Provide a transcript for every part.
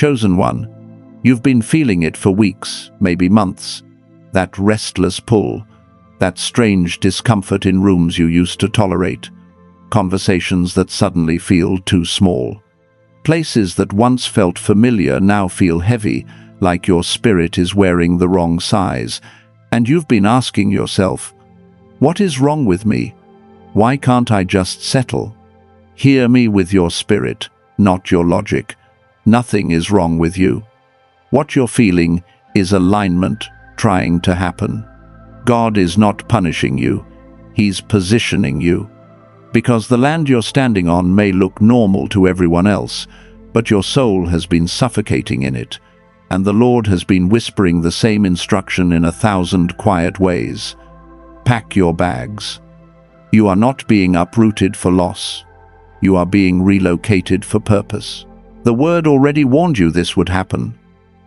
Chosen one, you've been feeling it for weeks, maybe months. That restless pull, that strange discomfort in rooms you used to tolerate, conversations that suddenly feel too small. Places that once felt familiar now feel heavy, like your spirit is wearing the wrong size, and you've been asking yourself, what is wrong with me? Why can't I just settle? Hear me with your spirit, not your logic. Nothing is wrong with you. What you're feeling is alignment trying to happen. God is not punishing you, He's positioning you. Because the land you're standing on may look normal to everyone else, but your soul has been suffocating in it, and the Lord has been whispering the same instruction in 1,000 quiet ways. Pack your bags. You are not being uprooted for loss. You are being relocated for purpose. The word already warned you this would happen.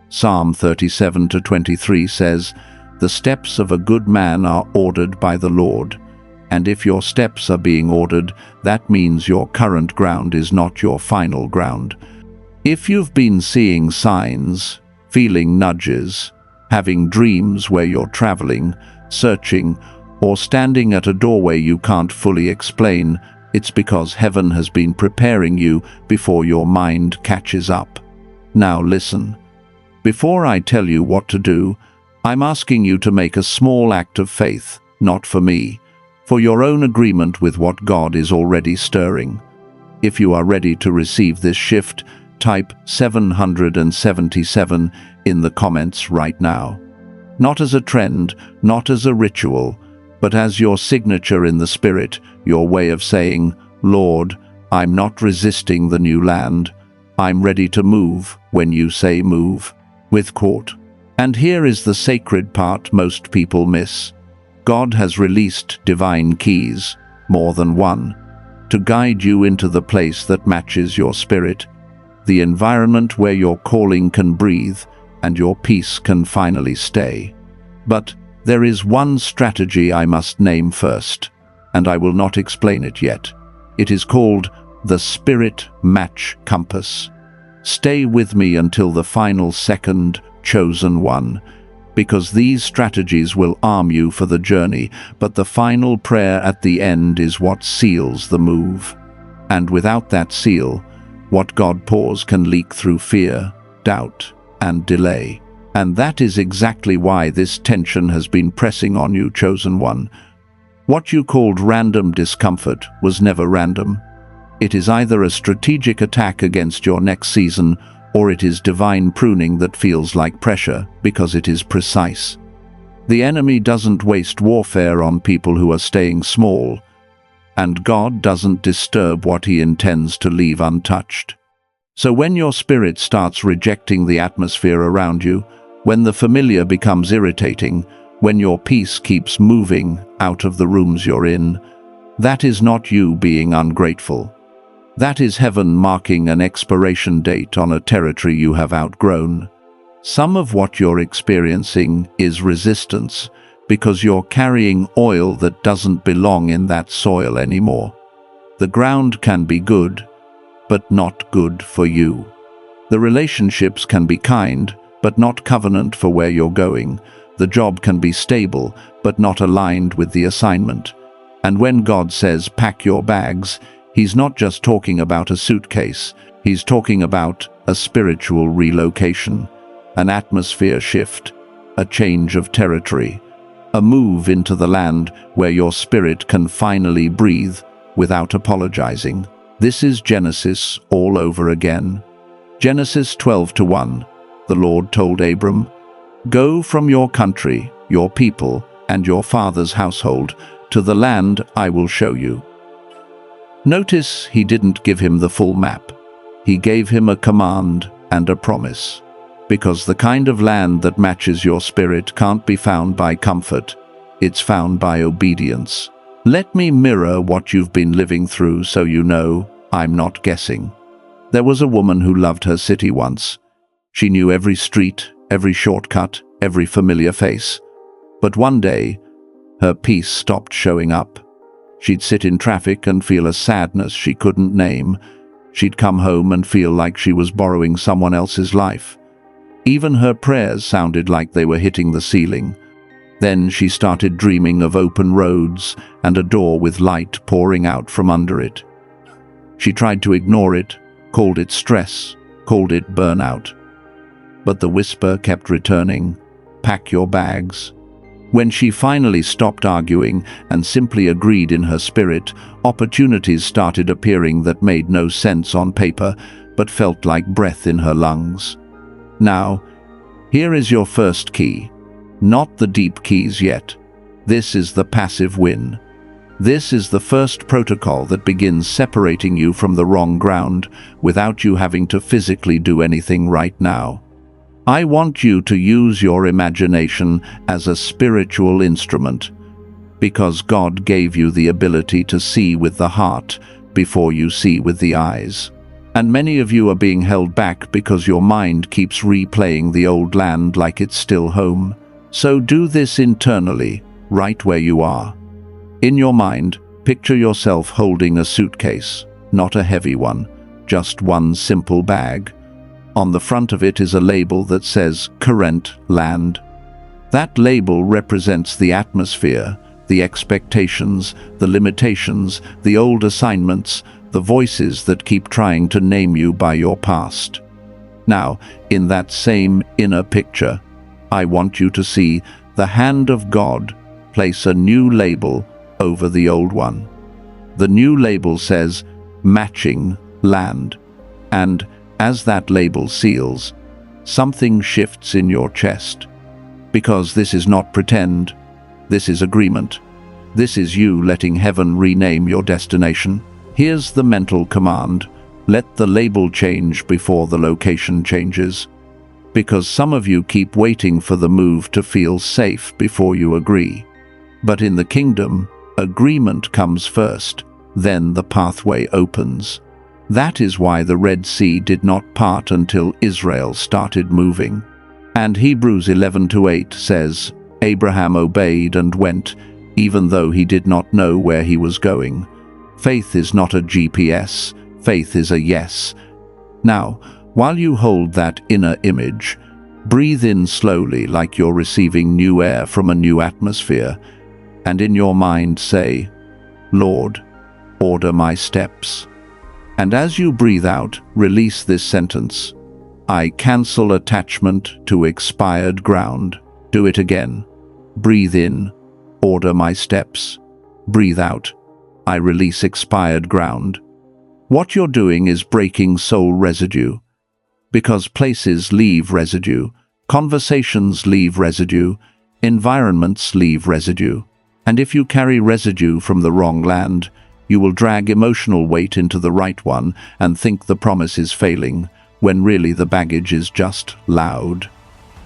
Psalm 37:23 says, "The steps of a good man are ordered by the Lord." And if your steps are being ordered, that means your current ground is not your final ground. If you've been seeing signs, feeling nudges, having dreams where you're traveling, searching, or standing at a doorway you can't fully explain, it's because heaven has been preparing you before your mind catches up. Now listen. Before I tell you what to do, I'm asking you to make a small act of faith, not for me, for your own agreement with what God is already stirring. If you are ready to receive this shift, type 777 in the comments right now. Not as a trend, not as a ritual, but as your signature in the Spirit, your way of saying, "Lord, I'm not resisting the new land. I'm ready to move when you say move," with quote. And here is the sacred part most people miss. God has released divine keys, more than one, to guide you into the place that matches your spirit, the environment where your calling can breathe and your peace can finally stay. But there is one strategy I must name first, and I will not explain it yet. It is called the Spirit Match Compass. Stay with me until the final second, chosen one, because these strategies will arm you for the journey, but the final prayer at the end is what seals the move. And without that seal, what God pours can leak through fear, doubt, and delay. And that is exactly why this tension has been pressing on you, chosen one. What you called random discomfort was never random. It is either a strategic attack against your next season, or it is divine pruning that feels like pressure because it is precise. The enemy doesn't waste warfare on people who are staying small, and God doesn't disturb what He intends to leave untouched. So when your spirit starts rejecting the atmosphere around you, when the familiar becomes irritating, when your peace keeps moving out of the rooms you're in, that is not you being ungrateful. That is heaven marking an expiration date on a territory you have outgrown. Some of what you're experiencing is resistance, because you're carrying oil that doesn't belong in that soil anymore. The ground can be good, but not good for you. The relationships can be kind, but not covenant for where you're going. The job can be stable, but not aligned with the assignment. And when God says, "Pack your bags," He's not just talking about a suitcase. He's talking about a spiritual relocation, an atmosphere shift, a change of territory, a move into the land where your spirit can finally breathe without apologizing. This is Genesis all over again. Genesis 12:1. The Lord told Abram, "Go from your country, your people, and your father's household to the land I will show you." Notice He didn't give him the full map. He gave him a command and a promise. Because the kind of land that matches your spirit can't be found by comfort. It's found by obedience. Let me mirror what you've been living through so you know I'm not guessing. There was a woman who loved her city once. She knew every street, every shortcut, every familiar face. But one day, her peace stopped showing up. She'd sit in traffic and feel a sadness she couldn't name. She'd come home and feel like she was borrowing someone else's life. Even her prayers sounded like they were hitting the ceiling. Then she started dreaming of open roads and a door with light pouring out from under it. She tried to ignore it, called it stress, called it burnout. But the whisper kept returning, "Pack your bags." When she finally stopped arguing and simply agreed in her spirit, opportunities started appearing that made no sense on paper, but felt like breath in her lungs. Now, here is your first key. Not the deep keys yet. This is the passive win. This is the first protocol that begins separating you from the wrong ground without you having to physically do anything right now. I want you to use your imagination as a spiritual instrument, because God gave you the ability to see with the heart before you see with the eyes. And many of you are being held back because your mind keeps replaying the old land like it's still home. So do this internally, right where you are. In your mind, picture yourself holding a suitcase, not a heavy one, just one simple bag. On the front of it is a label that says current land. That label represents the atmosphere, the expectations, the limitations, the old assignments, the voices that keep trying to name you by your past. Now, in that same inner picture, I want you to see the hand of God place a new label over the old one. The new label says, matching land. And as that label seals, something shifts in your chest. Because this is not pretend, this is agreement. This is you letting heaven rename your destination. Here's the mental command: let the label change before the location changes. Because some of you keep waiting for the move to feel safe before you agree. But in the kingdom, agreement comes first, then the pathway opens. That is why the Red Sea did not part until Israel started moving. And Hebrews 11:8 says, Abraham obeyed and went, even though he did not know where he was going. Faith is not a GPS, faith is a yes. Now, while you hold that inner image, breathe in slowly like you're receiving new air from a new atmosphere, and in your mind say, Lord, order my steps. And as you breathe out, release this sentence: I cancel attachment to expired ground. Do it again. Breathe in, order my steps. Breathe out, I release expired ground. What you're doing is breaking soul residue. Because places leave residue, conversations leave residue, environments leave residue. And if you carry residue from the wrong land, you will drag emotional weight into the right one and think the promise is failing, when really the baggage is just loud.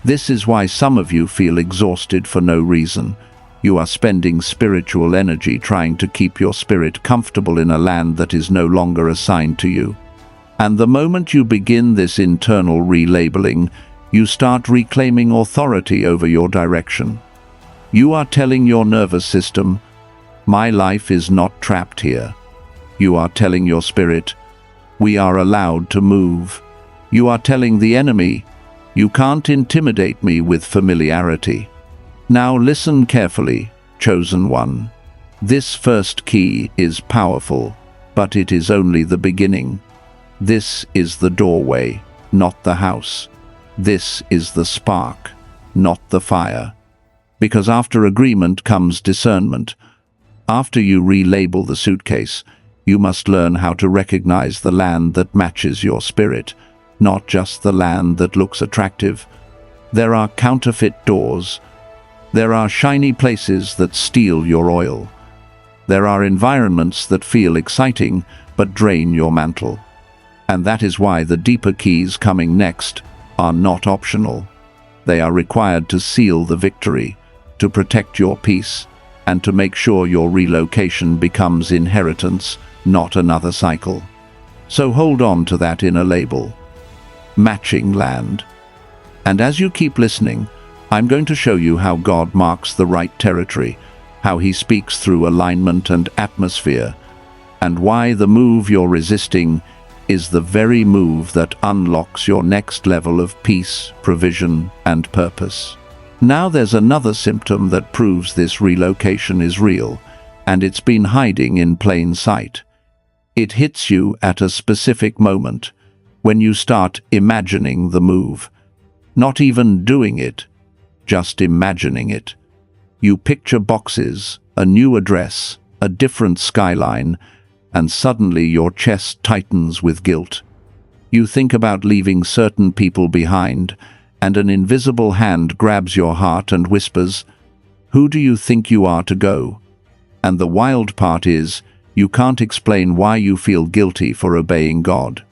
This is why some of you feel exhausted for no reason. You are spending spiritual energy trying to keep your spirit comfortable in a land that is no longer assigned to you. And the moment you begin this internal relabeling, you start reclaiming authority over your direction. You are telling your nervous system, my life is not trapped here. You are telling your spirit, we are allowed to move. You are telling the enemy, you can't intimidate me with familiarity. Now listen carefully, chosen one. This first key is powerful, but it is only the beginning. This is the doorway, not the house. This is the spark, not the fire. Because after agreement comes discernment. After you relabel the suitcase, you must learn how to recognize the land that matches your spirit, not just the land that looks attractive. There are counterfeit doors. There are shiny places that steal your oil. There are environments that feel exciting but drain your mantle. And that is why the deeper keys coming next are not optional. They are required to seal the victory, to protect your peace, and to make sure your relocation becomes inheritance, not another cycle. So hold on to that inner label, matching land. And as you keep listening, I'm going to show you how God marks the right territory, how He speaks through alignment and atmosphere, and why the move you're resisting is the very move that unlocks your next level of peace, provision, and purpose. Now there's another symptom that proves this relocation is real, and it's been hiding in plain sight. It hits you at a specific moment, when you start imagining the move. Not even doing it, just imagining it. You picture boxes, a new address, a different skyline, and suddenly your chest tightens with guilt. You think about leaving certain people behind, and an invisible hand grabs your heart and whispers, "Who do you think you are to go?" And the wild part is, you can't explain why you feel guilty for obeying God.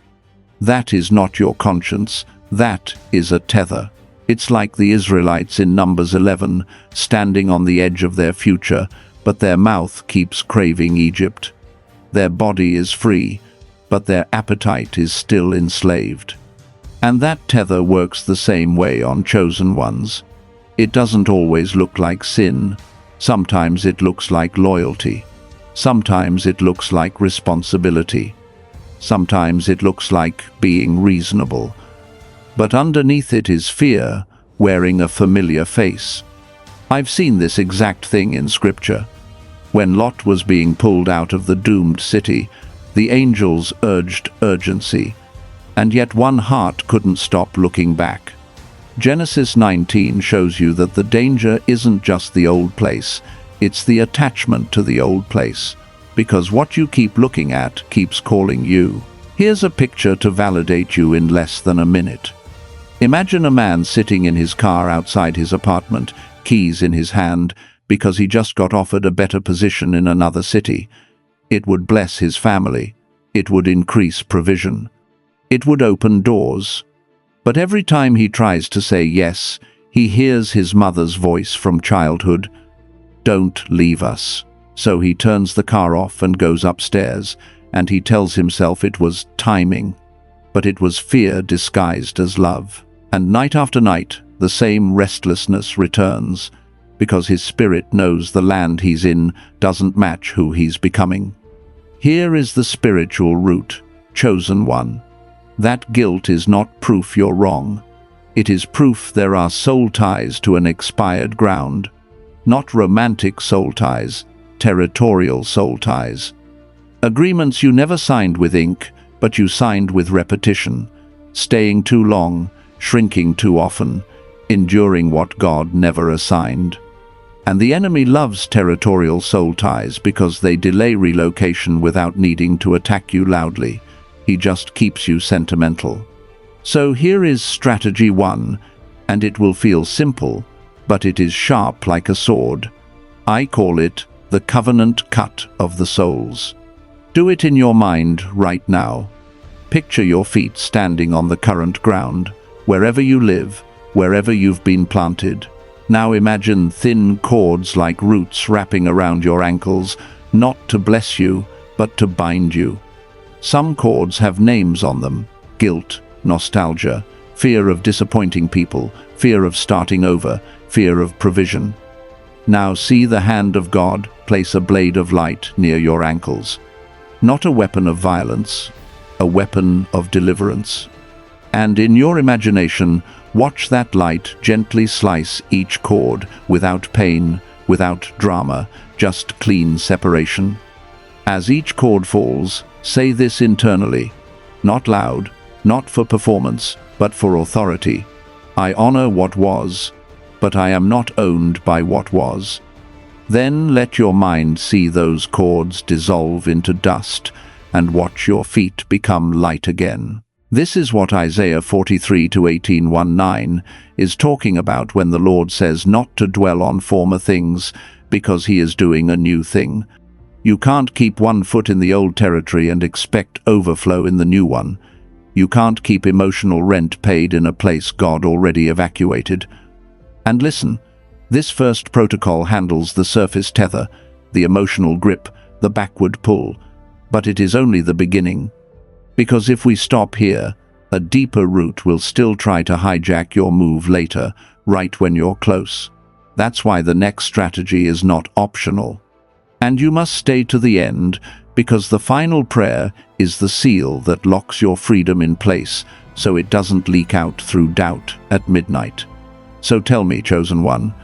That is not your conscience, that is a tether. It's like the Israelites in Numbers 11, standing on the edge of their future, but their mouth keeps craving Egypt. Their body is free, but their appetite is still enslaved. And that tether works the same way on chosen ones. It doesn't always look like sin. Sometimes it looks like loyalty. Sometimes it looks like responsibility. Sometimes it looks like being reasonable. But underneath it is fear, wearing a familiar face. I've seen this exact thing in Scripture. When Lot was being pulled out of the doomed city, the angels urged urgency, and yet one heart couldn't stop looking back. Genesis 19 shows you that the danger isn't just the old place, it's the attachment to the old place, because what you keep looking at keeps calling you. Here's a picture to validate you in less than a minute. Imagine a man sitting in his car outside his apartment, keys in his hand, because he just got offered a better position in another city. It would bless his family. It would increase provision. It would open doors. But every time he tries to say yes, he hears his mother's voice from childhood, "Don't leave us." So he turns the car off and goes upstairs, and he tells himself it was timing. But it was fear disguised as love. And night after night, the same restlessness returns, because his spirit knows the land he's in doesn't match who he's becoming. Here is the spiritual root, chosen one. That guilt is not proof you're wrong. It is proof there are soul ties to an expired ground. Not romantic soul ties, territorial soul ties. Agreements you never signed with ink, but you signed with repetition. Staying too long, shrinking too often, enduring what God never assigned. And the enemy loves territorial soul ties because they delay relocation without needing to attack you loudly. He just keeps you sentimental. So here is strategy 1, and it will feel simple, but it is sharp like a sword. I call it the covenant cut of the souls. Do it in your mind right now. Picture your feet standing on the current ground, wherever you live, wherever you've been planted. Now imagine thin cords like roots wrapping around your ankles, not to bless you, but to bind you. Some cords have names on them: guilt, nostalgia, fear of disappointing people, fear of starting over, fear of provision. Now see the hand of God place a blade of light near your ankles. Not a weapon of violence, a weapon of deliverance. And in your imagination, watch that light gently slice each cord without pain, without drama, just clean separation. As each cord falls, say this internally, not loud, not for performance, but for authority. I honor what was, but I am not owned by what was. Then let your mind see those cords dissolve into dust and watch your feet become light again. This is what Isaiah 43:18-19 is talking about when the Lord says not to dwell on former things because he is doing a new thing. You can't keep one foot in the old territory and expect overflow in the new one. You can't keep emotional rent paid in a place God already evacuated. And listen, this first protocol handles the surface tether, the emotional grip, the backward pull, but it is only the beginning. Because if we stop here, a deeper root will still try to hijack your move later, right when you're close. That's why the next strategy is not optional. And you must stay to the end, Because the final prayer is the seal that locks your freedom in place so it doesn't leak out through doubt at midnight. So tell me, chosen one,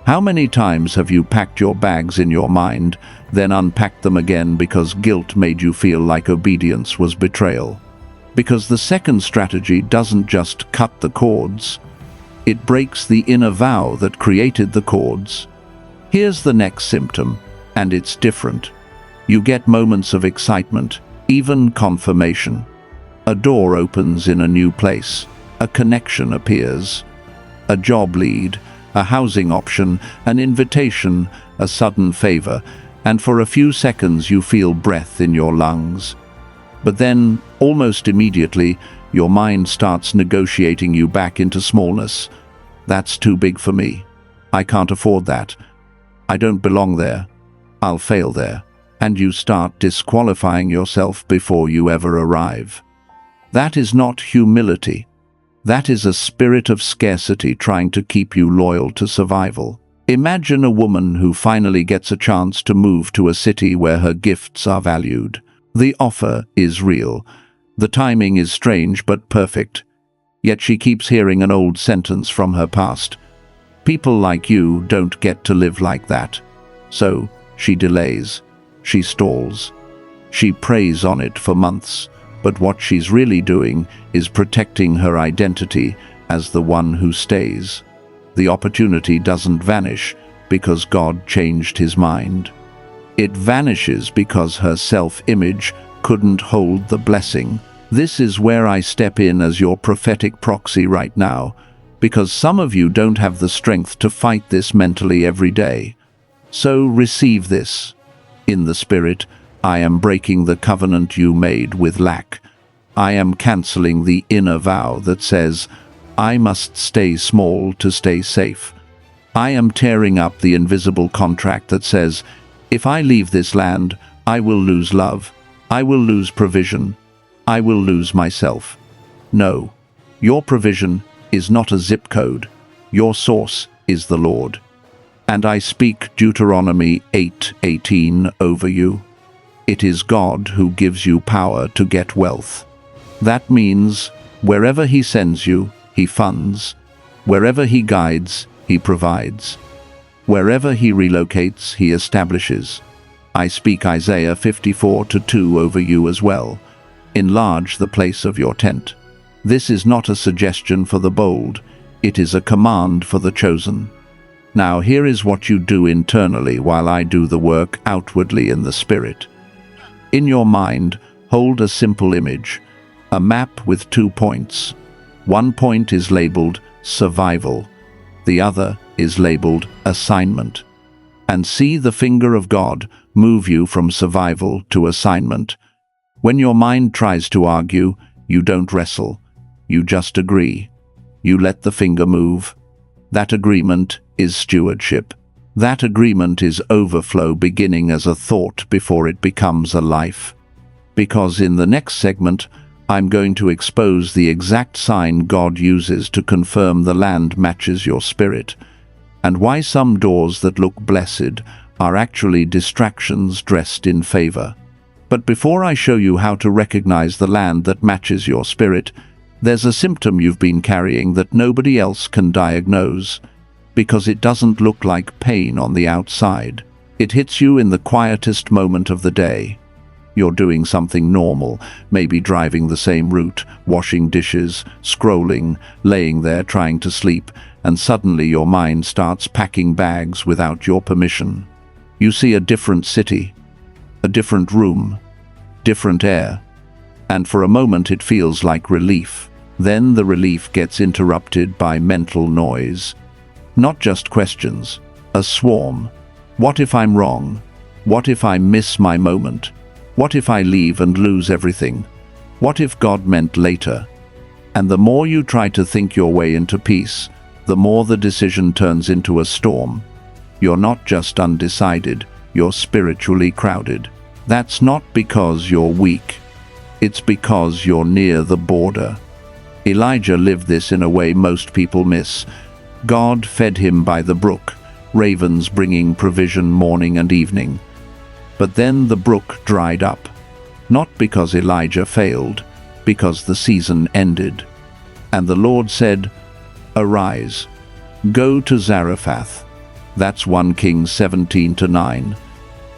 how many times have you packed your bags in your mind, then unpacked them again because guilt made you feel like obedience was betrayal? Because the second strategy doesn't just cut the cords, it breaks the inner vow that created the cords. Here's the next symptom, and it's different. You get moments of excitement, even confirmation. A door opens in a new place, a connection appears, a job lead, a housing option, an invitation, a sudden favor, and for a few seconds you feel breath in your lungs. But then, almost immediately, your mind starts negotiating you back into smallness. That's too big for me. I can't afford that. I don't belong there. I'll fail there. And you start disqualifying yourself before you ever arrive. That is not humility. That is a spirit of scarcity trying to keep you loyal to survival. Imagine a woman who finally gets a chance to move to a city where her gifts are valued. The offer is real. The timing is strange but perfect. Yet she keeps hearing an old sentence from her past. People like you don't get to live like that. So she delays. She stalls. She preys on it for months. But what she's really doing is protecting her identity as the one who stays. The opportunity doesn't vanish because God changed his mind. It vanishes because her self-image couldn't hold the blessing. This is where I step in as your prophetic proxy right now, because some of you don't have the strength to fight this mentally every day. So receive this. In the Spirit, I am breaking the covenant you made with lack. I am canceling the inner vow that says, I must stay small to stay safe. I am tearing up the invisible contract that says, if I leave this land, I will lose love. I will lose provision. I will lose myself. No, your provision is not a zip code. Your source is the Lord. And I speak Deuteronomy 8:18 over you. It is God who gives you power to get wealth. That means wherever he sends you, he funds. Wherever he guides, he provides. Wherever he relocates, he establishes. I speak Isaiah 54:2 over you as well. Enlarge the place of your tent. This is not a suggestion for the bold. It is a command for the chosen. Now here is what you do internally while I do the work outwardly in the Spirit. In your mind, hold a simple image, a map with 2 points. One point is labeled survival. The other is labeled assignment. And see the finger of God move you from survival to assignment. When your mind tries to argue, you don't wrestle. You just agree. You let the finger move. That agreement is stewardship. That agreement is overflow beginning as a thought before it becomes a life. Because in the next segment, I'm going to expose the exact sign God uses to confirm the land matches your spirit, and why some doors that look blessed are actually distractions dressed in favor. But before I show you how to recognize the land that matches your spirit, there's a symptom you've been carrying that nobody else can diagnose, because it doesn't look like pain on the outside. It hits you in the quietest moment of the day. You're doing something normal, maybe driving the same route, washing dishes, scrolling, laying there trying to sleep, and suddenly your mind starts packing bags without your permission. You see a different city, a different room, different air, and for a moment it feels like relief. Then the relief gets interrupted by mental noise. Not just questions, a swarm. What if I'm wrong? What if I miss my moment? What if I leave and lose everything? What if God meant later? And the more you try to think your way into peace, the more the decision turns into a storm. You're not just undecided, you're spiritually crowded. That's not because you're weak. It's because you're near the border. Elijah lived this in a way most people miss. God fed him by the brook, ravens bringing provision morning and evening. But then the brook dried up, not because Elijah failed, because the season ended. And the Lord said, "Arise, go to Zarephath." That's 1 Kings 17-9.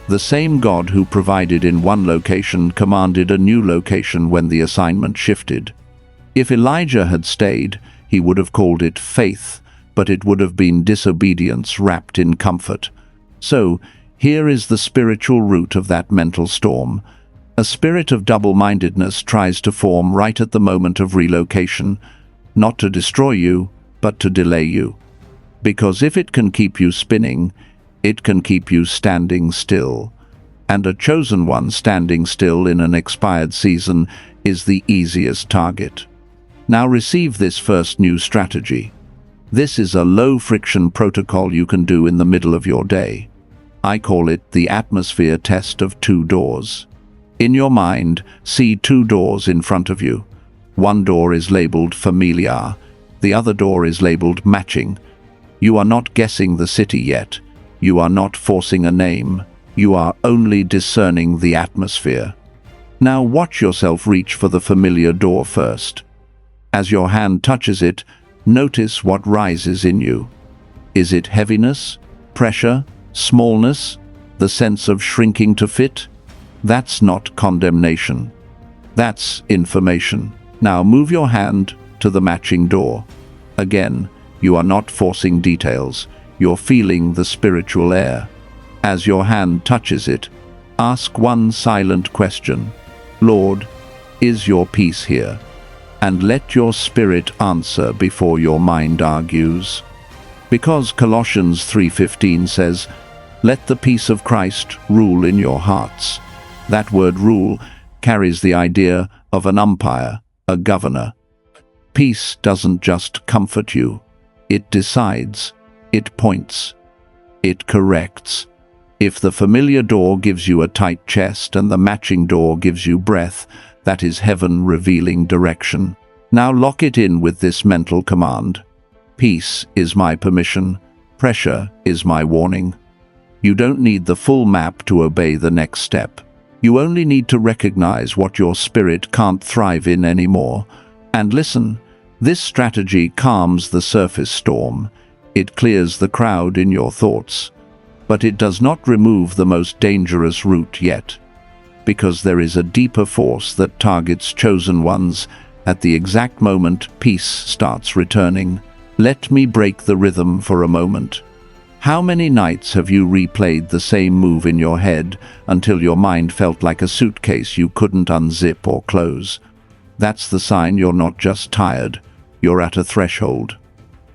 The same God who provided in one location commanded a new location when the assignment shifted. If Elijah had stayed, he would have called it faith, but it would have been disobedience wrapped in comfort. So, here is the spiritual root of that mental storm. A spirit of double-mindedness tries to form right at the moment of relocation, not to destroy you, but to delay you. Because if it can keep you spinning, it can keep you standing still. And a chosen one standing still in an expired season is the easiest target. Now receive this first new strategy. This is a low-friction protocol you can do in the middle of your day. I call it the atmosphere test of 2 doors. In your mind, see 2 doors in front of you. One door is labeled familiar, the other door is labeled matching. You are not guessing the city yet. You are not forcing a name. You are only discerning the atmosphere. Now watch yourself reach for the familiar door first. As your hand touches it, notice what rises in you. Is it heaviness, pressure, smallness, the sense of shrinking to fit? That's not condemnation. That's information. Now move your hand to the matching door. Again, you are not forcing details. You're feeling the spiritual air. As your hand touches it, ask one silent question. Lord, is your peace here? And let your spirit answer before your mind argues. Because Colossians 3:15 says, "Let the peace of Christ rule in your hearts." That word rule carries the idea of an umpire, a governor. Peace doesn't just comfort you. It decides. It points. It corrects. If the familiar door gives you a tight chest and the matching door gives you breath, that is heaven revealing direction. Now lock it in with this mental command. Peace is my permission. Pressure is my warning. You don't need the full map to obey the next step. You only need to recognize what your spirit can't thrive in anymore. And listen, this strategy calms the surface storm. It clears the crowd in your thoughts. But it does not remove the most dangerous root yet. Because there is a deeper force that targets chosen ones at the exact moment peace starts returning. Let me break the rhythm for a moment. How many nights have you replayed the same move in your head until your mind felt like a suitcase you couldn't unzip or close? That's the sign you're not just tired, you're at a threshold.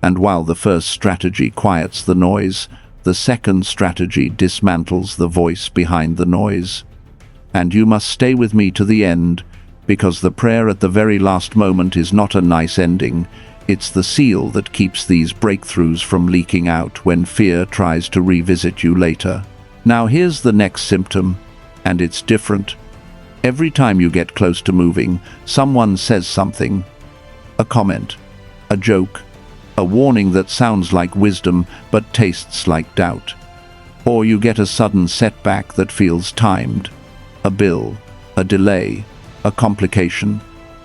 And while the first strategy quiets the noise, the second strategy dismantles the voice behind the noise. And you must stay with me to the end, because the prayer at the very last moment is not a nice ending. It's the seal that keeps these breakthroughs from leaking out when fear tries to revisit you later. Now here's the next symptom, and it's different. Every time you get close to moving, someone says something. A comment, a joke, a warning that sounds like wisdom but tastes like doubt. Or you get a sudden setback that feels timed. A bill, a delay, a complication,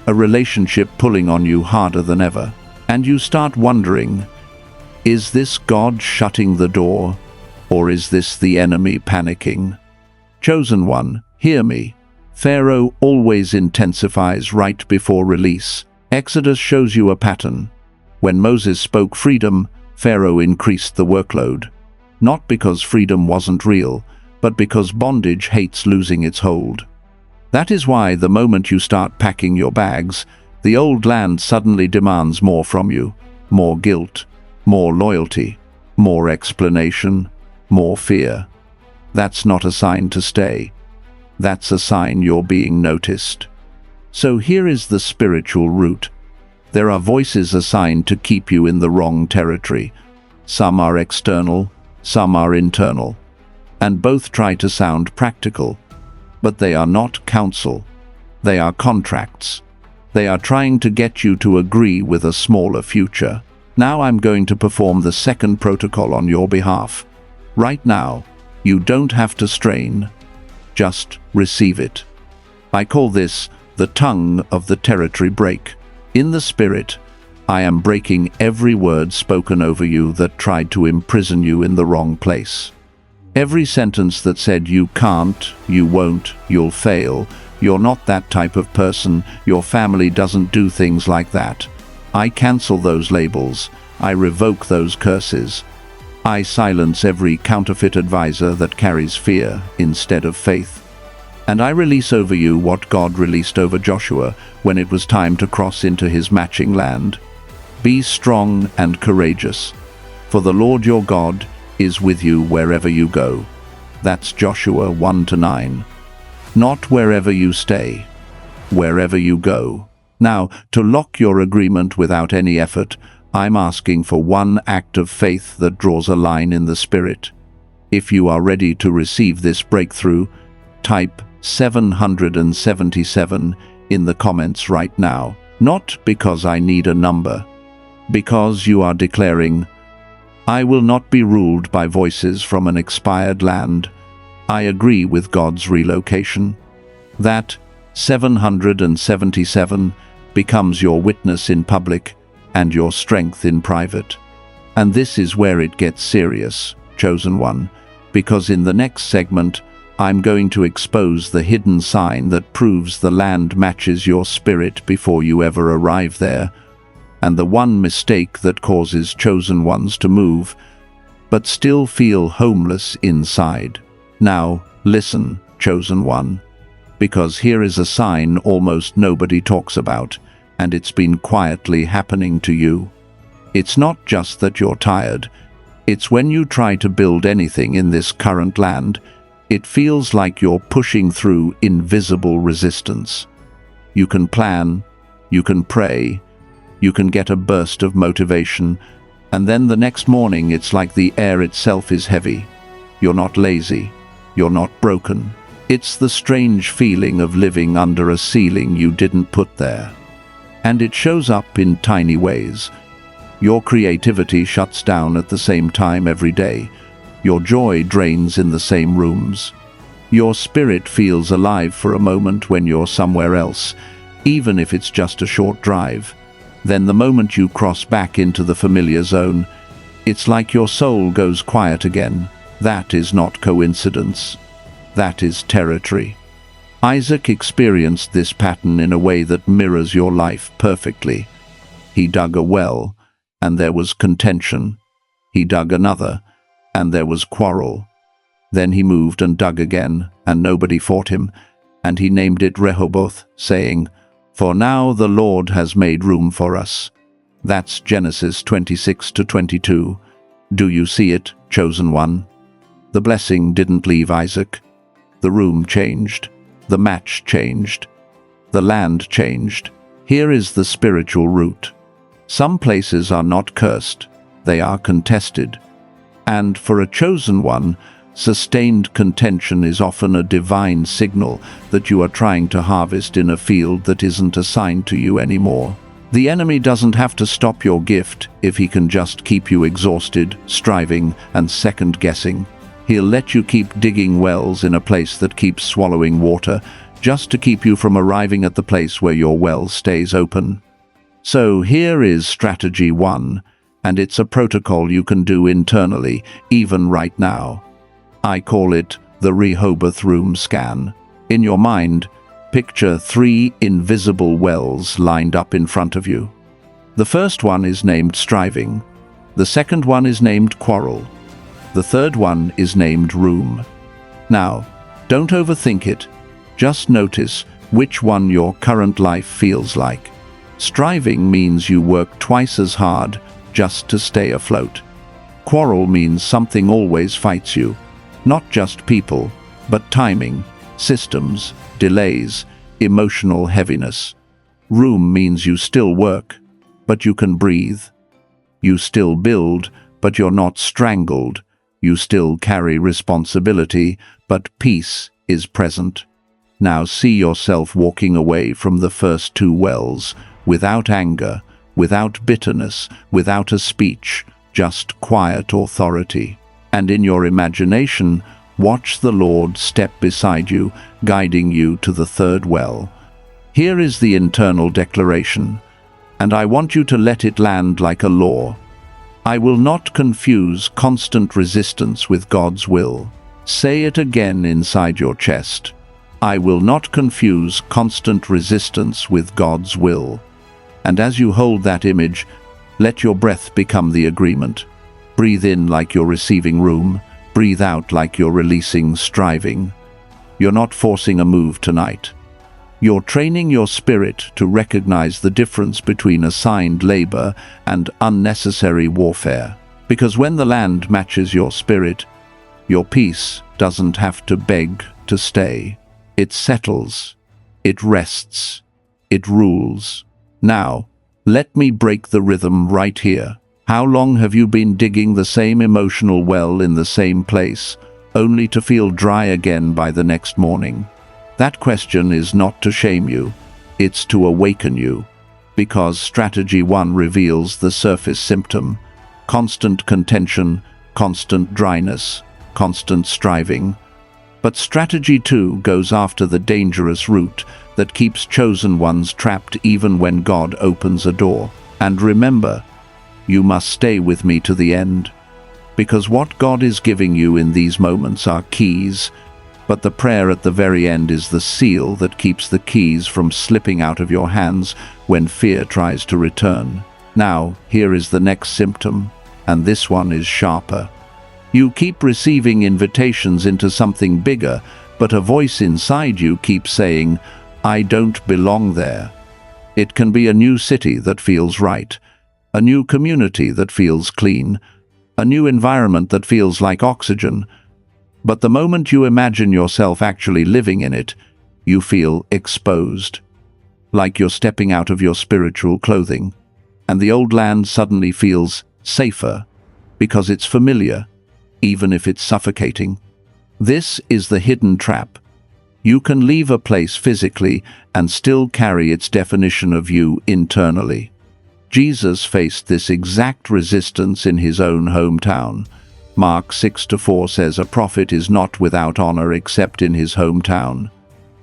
a relationship pulling on you harder than ever. And you start wondering, is this God shutting the door, or is this the enemy panicking? Chosen one, hear me. Pharaoh always intensifies right before release. Exodus shows you a pattern. When Moses spoke freedom, Pharaoh increased the workload. Not because freedom wasn't real, but because bondage hates losing its hold. That is why the moment you start packing your bags, the old land suddenly demands more from you. More guilt, more loyalty, more explanation, more fear. That's not a sign to stay. That's a sign you're being noticed. So here is the spiritual root. There are voices assigned to keep you in the wrong territory. Some are external, some are internal. And both try to sound practical. But they are not counsel. They are contracts. They are trying to get you to agree with a smaller future. Now I'm going to perform the second protocol on your behalf. Right now, you don't have to strain. Just receive it. I call this the tongue of the territory break. In the spirit, I am breaking every word spoken over you that tried to imprison you in the wrong place. Every sentence that said you can't, you won't, you'll fail, you're not that type of person, your family doesn't do things like that. I cancel those labels. I revoke those curses. I silence every counterfeit advisor that carries fear instead of faith. And I release over you what God released over Joshua when it was time to cross into his matching land. Be strong and courageous, for the Lord your God is with you wherever you go. That's Joshua 1-9. Not wherever you stay, wherever you go. Now, to lock your agreement without any effort, I'm asking for one act of faith that draws a line in the spirit. If you are ready to receive this breakthrough, type 777 in the comments right now. Not because I need a number, because you are declaring, I will not be ruled by voices from an expired land. I agree with God's relocation. That 777 becomes your witness in public and your strength in private. And this is where it gets serious, chosen one, because in the next segment, I'm going to expose the hidden sign that proves the land matches your spirit before you ever arrive there, and the one mistake that causes chosen ones to move, but still feel homeless inside. Now, listen, chosen one, because here is a sign almost nobody talks about, and it's been quietly happening to you. It's not just that you're tired. It's when you try to build anything in this current land, it feels like you're pushing through invisible resistance. You can plan, you can pray, you can get a burst of motivation, and then the next morning it's like the air itself is heavy. You're not lazy, you're not broken. It's the strange feeling of living under a ceiling you didn't put there. And it shows up in tiny ways. Your creativity shuts down at the same time every day. Your joy drains in the same rooms. Your spirit feels alive for a moment when you're somewhere else, even if it's just a short drive. Then the moment you cross back into the familiar zone, it's like your soul goes quiet again. That is not coincidence. That is territory. Isaac experienced this pattern in a way that mirrors your life perfectly. He dug a well, and there was contention. He dug another, and there was quarrel. Then he moved and dug again, and nobody fought him, and he named it Rehoboth, saying, For now the Lord has made room for us. That's Genesis 26-22. Do you see it, chosen one? The blessing didn't leave Isaac. The room changed. The match changed. The land changed. Here is the spiritual root. Some places are not cursed. They are contested. And for a chosen one, sustained contention is often a divine signal that you are trying to harvest in a field that isn't assigned to you anymore. The enemy doesn't have to stop your gift if he can just keep you exhausted, striving, and second-guessing. He'll let you keep digging wells in a place that keeps swallowing water, just to keep you from arriving at the place where your well stays open. So here is strategy 1, and it's a protocol you can do internally, even right now. I call it the Rehoboth Room Scan. In your mind, picture 3 invisible wells lined up in front of you. The first one is named striving. The second one is named quarrel. The third one is named room. Now, don't overthink it. Just notice which one your current life feels like. Striving means you work twice as hard just to stay afloat. Quarrel means something always fights you. Not just people, but timing, systems, delays, emotional heaviness. Room means you still work, but you can breathe. You still build, but you're not strangled. You still carry responsibility, but peace is present. Now see yourself walking away from the first 2 wells, without anger, without bitterness, without a speech, just quiet authority. And in your imagination, Watch the Lord step beside you, guiding you to the third well. Here is the internal declaration, and I want you to let it land like a law. I will not confuse constant resistance with God's will. Say it again inside your chest. I will not confuse constant resistance with God's will. And as you hold that image, let your breath become the agreement. Breathe in like you're receiving room. Breathe out like you're releasing striving. You're not forcing a move tonight. You're training your spirit to recognize the difference between assigned labor and unnecessary warfare. Because when the land matches your spirit, your peace doesn't have to beg to stay. It settles. It rests. It rules. Now, let me break the rhythm right here. How long have you been digging the same emotional well in the same place, only to feel dry again by the next morning? That question is not to shame you, it's to awaken you, because Strategy 1 reveals the surface symptom: constant contention, constant dryness, constant striving. But Strategy 2 goes after the dangerous root that keeps chosen ones trapped even when God opens a door. And remember, you must stay with me to the end, because what God is giving you in these moments are keys, but the prayer at the very end is the seal that keeps the keys from slipping out of your hands when fear tries to return. Now, here is the next symptom, and this one is sharper. You keep receiving invitations into something bigger, but a voice inside you keeps saying, I don't belong there. It can be a new city that feels right, a new community that feels clean, a new environment that feels like oxygen. But the moment you imagine yourself actually living in it, you feel exposed, like you're stepping out of your spiritual clothing, and the old land suddenly feels safer because it's familiar, even if it's suffocating. This is the hidden trap. You can leave a place physically and still carry its definition of you internally. Jesus faced this exact resistance in his own hometown. Mark 6:4 says, a prophet is not without honor except in his hometown.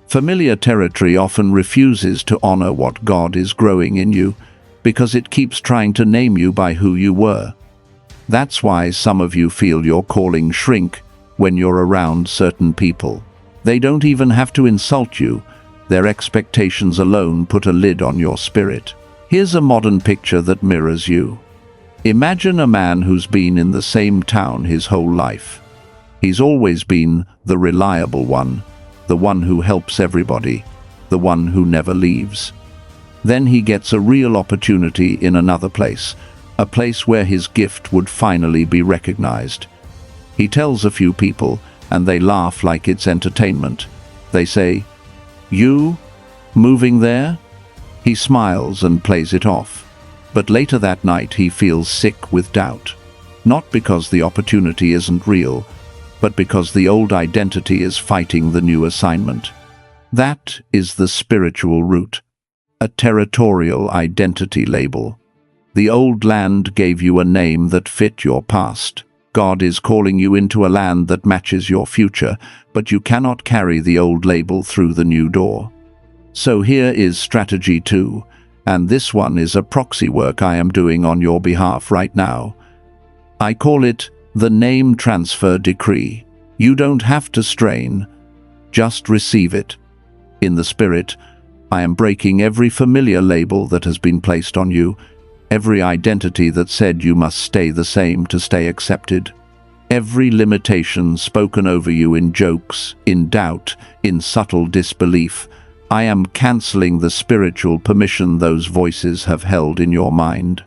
Familiar territory often refuses to honor what God is growing in you, because it keeps trying to name you by who you were. That's why some of you feel your calling shrink when you're around certain people. They don't even have to insult you. Their expectations alone put a lid on your spirit. Here's a modern picture that mirrors you. Imagine a man who's been in the same town his whole life. He's always been the reliable one, the one who helps everybody, the one who never leaves. Then he gets a real opportunity in another place, a place where his gift would finally be recognized. He tells a few people, and they laugh like it's entertainment. They say, "You? Moving there?" He smiles and plays it off. But later that night he feels sick with doubt. Not because the opportunity isn't real, but because the old identity is fighting the new assignment. That is the spiritual root, a territorial identity label. The old land gave you a name that fit your past. God is calling you into a land that matches your future, but you cannot carry the old label through the new door. So here is Strategy 2, and this one is a proxy work I am doing on your behalf right now. I call it the Name Transfer Decree. You don't have to strain, just receive it. In the Spirit, I am breaking every familiar label that has been placed on you, every identity that said you must stay the same to stay accepted, every limitation spoken over you in jokes, in doubt, in subtle disbelief. I am canceling the spiritual permission those voices have held in your mind.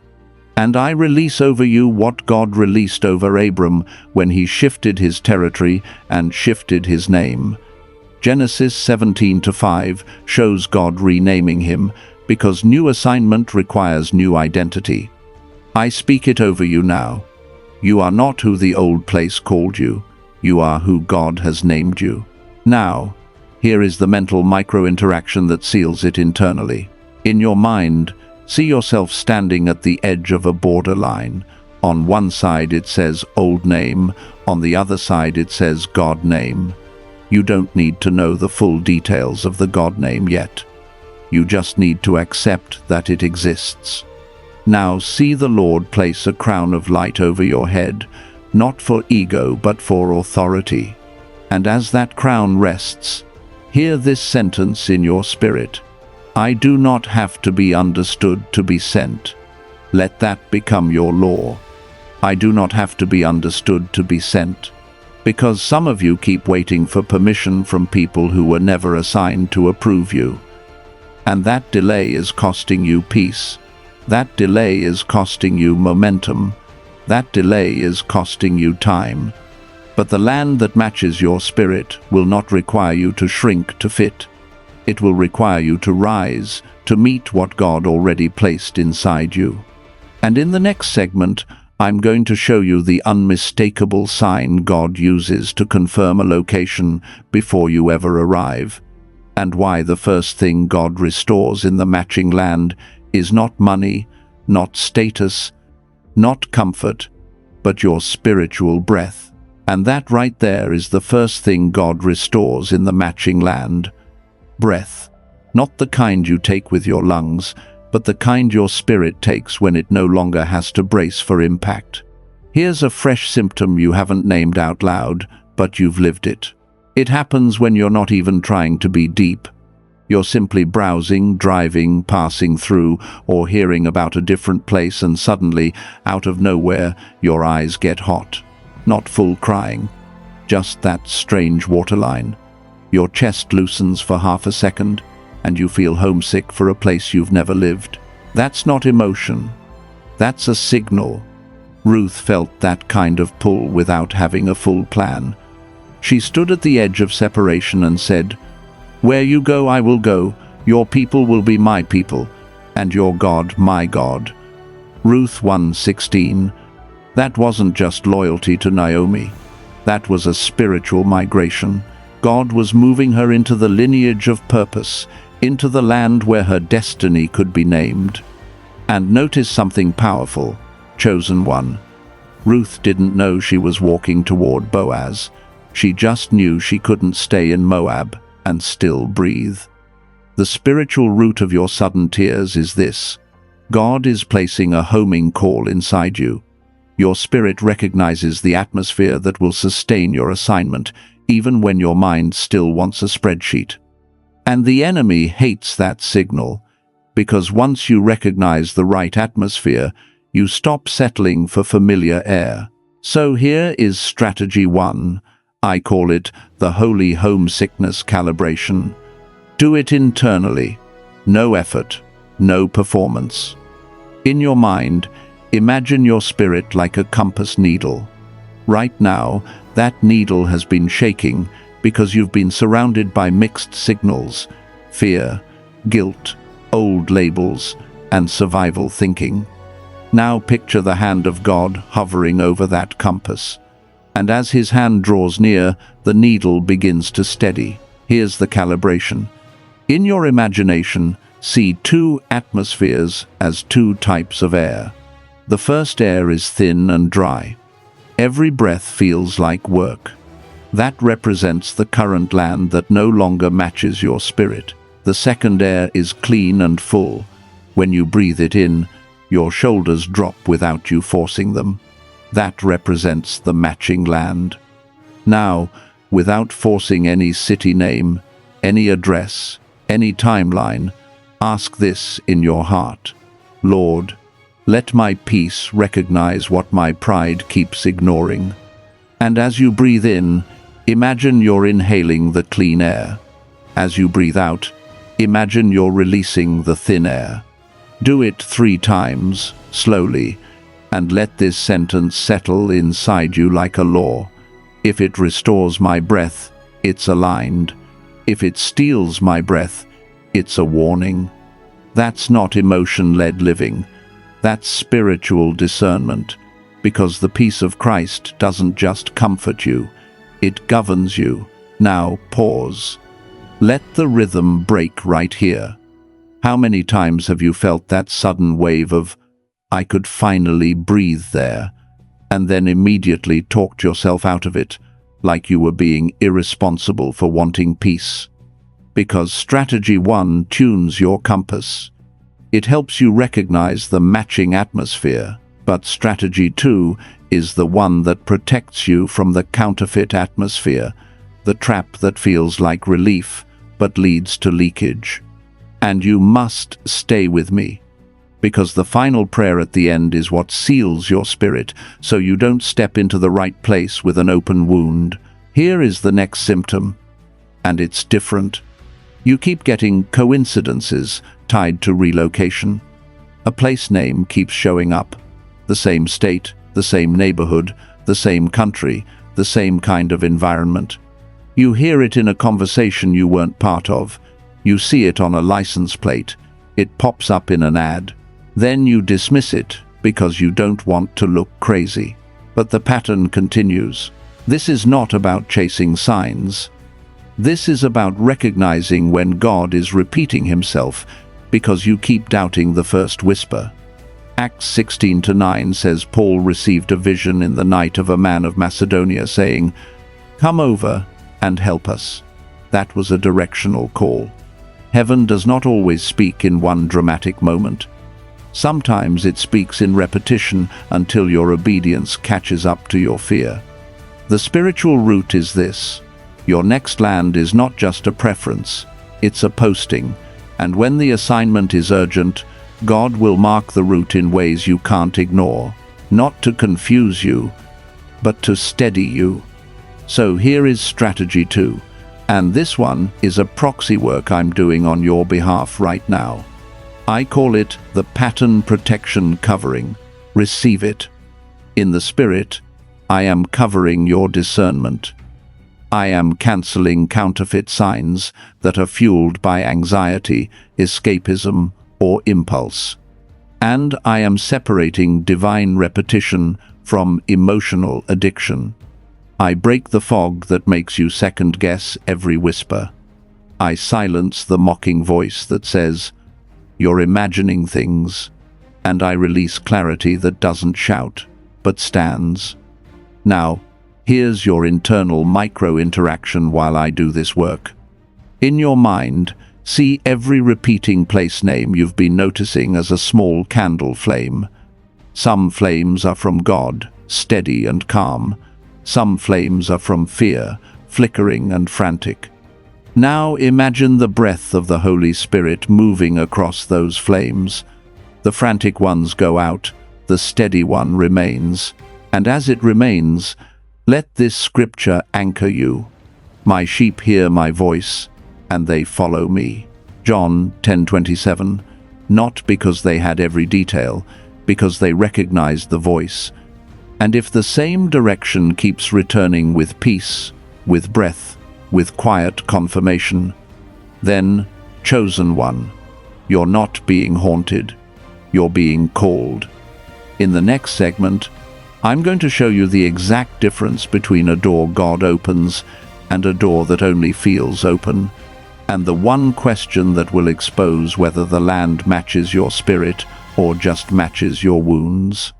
And I release over you what God released over Abram when he shifted his territory and shifted his name. Genesis 17:5 shows God renaming him, because new assignment requires new identity. I speak it over you now. You are not who the old place called you. You are who God has named you. Now, here is the mental micro-interaction that seals it internally. In your mind, see yourself standing at the edge of a borderline, On one side it says old name, on the other side it says God name. You don't need to know the full details of the God name yet. You just need to accept that it exists. Now see the Lord place a crown of light over your head, not for ego but for authority. And as that crown rests, hear this sentence in your spirit: I do not have to be understood to be sent. Let that become your law. I do not have to be understood to be sent. Because some of you keep waiting for permission from people who were never assigned to approve you. And that delay is costing you peace. That delay is costing you momentum. That delay is costing you time. But the land that matches your spirit will not require you to shrink to fit. It will require you to rise, to meet what God already placed inside you. And in the next segment, I'm going to show you the unmistakable sign God uses to confirm a location before you ever arrive, and why the first thing God restores in the matching land is not money, not status, not comfort, but your spiritual breath. And that right there is the first thing God restores in the matching land: breath. Not the kind you take with your lungs, but the kind your spirit takes when it no longer has to brace for impact. Here's a fresh symptom you haven't named out loud, but you've lived it. It happens when you're not even trying to be deep. You're simply browsing, driving, passing through, or hearing about a different place, and suddenly, out of nowhere, your eyes get hot. Not full crying, just that strange waterline. Your chest loosens for half a second, and you feel homesick for a place you've never lived. That's not emotion. That's a signal. Ruth felt that kind of pull without having a full plan. She stood at the edge of separation and said, "Where you go, I will go. Your people will be my people, and your God, my God." Ruth 1:16. That wasn't just loyalty to Naomi. That was a spiritual migration. God was moving her into the lineage of purpose, into the land where her destiny could be named. And notice something powerful: chosen one. Ruth didn't know she was walking toward Boaz. She just knew she couldn't stay in Moab and still breathe. The spiritual root of your sudden tears is this: God is placing a homing call inside you. Your spirit recognizes the atmosphere that will sustain your assignment, even when your mind still wants a spreadsheet. And the enemy hates that signal, because once you recognize the right atmosphere, you stop settling for familiar air. So here is strategy 1. I call it the holy homesickness calibration. Do it internally. No effort, no performance. In your mind, imagine your spirit like a compass needle. Right now, that needle has been shaking because you've been surrounded by mixed signals: fear, guilt, old labels, and survival thinking. Now picture the hand of God hovering over that compass. And as his hand draws near, the needle begins to steady. Here's the calibration. In your imagination, see 2 atmospheres as 2 types of air. The first air is thin and dry. Every breath feels like work. That represents the current land that no longer matches your spirit. The second air is clean and full. When you breathe it in, your shoulders drop without you forcing them. That represents the matching land. Now, without forcing any city name, any address, any timeline, ask this in your heart: Lord, let my peace recognize what my pride keeps ignoring. And as you breathe in, imagine you're inhaling the clean air. As you breathe out, imagine you're releasing the thin air. Do it 3 times, slowly, and let this sentence settle inside you like a law. If it restores my breath, it's aligned. If it steals my breath, it's a warning. That's not emotion-led living. That's spiritual discernment, because the peace of Christ doesn't just comfort you, it governs you. Now pause. Let the rhythm break right here. How many times have you felt that sudden wave of I could finally breathe there, and then immediately talked yourself out of it, like you were being irresponsible for wanting peace. Because strategy 1 tunes your compass. It helps you recognize the matching atmosphere, but strategy 2 is the one that protects you from the counterfeit atmosphere, the trap that feels like relief but leads to leakage. And you must stay with me, because the final prayer at the end is what seals your spirit, so you don't step into the right place with an open wound. Here is the next symptom, and it's different. You keep getting coincidences tied to relocation. A place name keeps showing up. The same state, the same neighborhood, the same country, the same kind of environment. You hear it in a conversation you weren't part of. You see it on a license plate. It pops up in an ad. Then you dismiss it because you don't want to look crazy. But the pattern continues. This is not about chasing signs. This is about recognizing when God is repeating himself because you keep doubting the first whisper. Acts 16-9 says Paul received a vision in the night of a man of Macedonia saying, "Come over and help us." That was a directional call. Heaven does not always speak in one dramatic moment. Sometimes it speaks in repetition until your obedience catches up to your fear. The spiritual route is this. Your next land is not just a preference, it's a posting. And when the assignment is urgent, God will mark the route in ways you can't ignore, not to confuse you, but to steady you. So here is strategy 2, and this one is a proxy work I'm doing on your behalf right now. I call it the pattern protection covering. Receive it. In the spirit, I am covering your discernment. I am canceling counterfeit signs that are fueled by anxiety, escapism, or impulse. And I am separating divine repetition from emotional addiction. I break the fog that makes you second-guess every whisper. I silence the mocking voice that says, "You're imagining things," and I release clarity that doesn't shout, but stands. Now, here's your internal micro-interaction while I do this work. In your mind, see every repeating place name you've been noticing as a small candle flame. Some flames are from God, steady and calm. Some flames are from fear, flickering and frantic. Now imagine the breath of the Holy Spirit moving across those flames. The frantic ones go out, the steady one remains. And as it remains, let this scripture anchor you. My sheep hear my voice, and they follow me. John 10:27. Not because they had every detail, because they recognized the voice. And if the same direction keeps returning with peace, with breath, with quiet confirmation, then, chosen one, you're not being haunted, you're being called. In the next segment, I'm going to show you the exact difference between a door God opens and a door that only feels open, and the one question that will expose whether the land matches your spirit or just matches your wounds.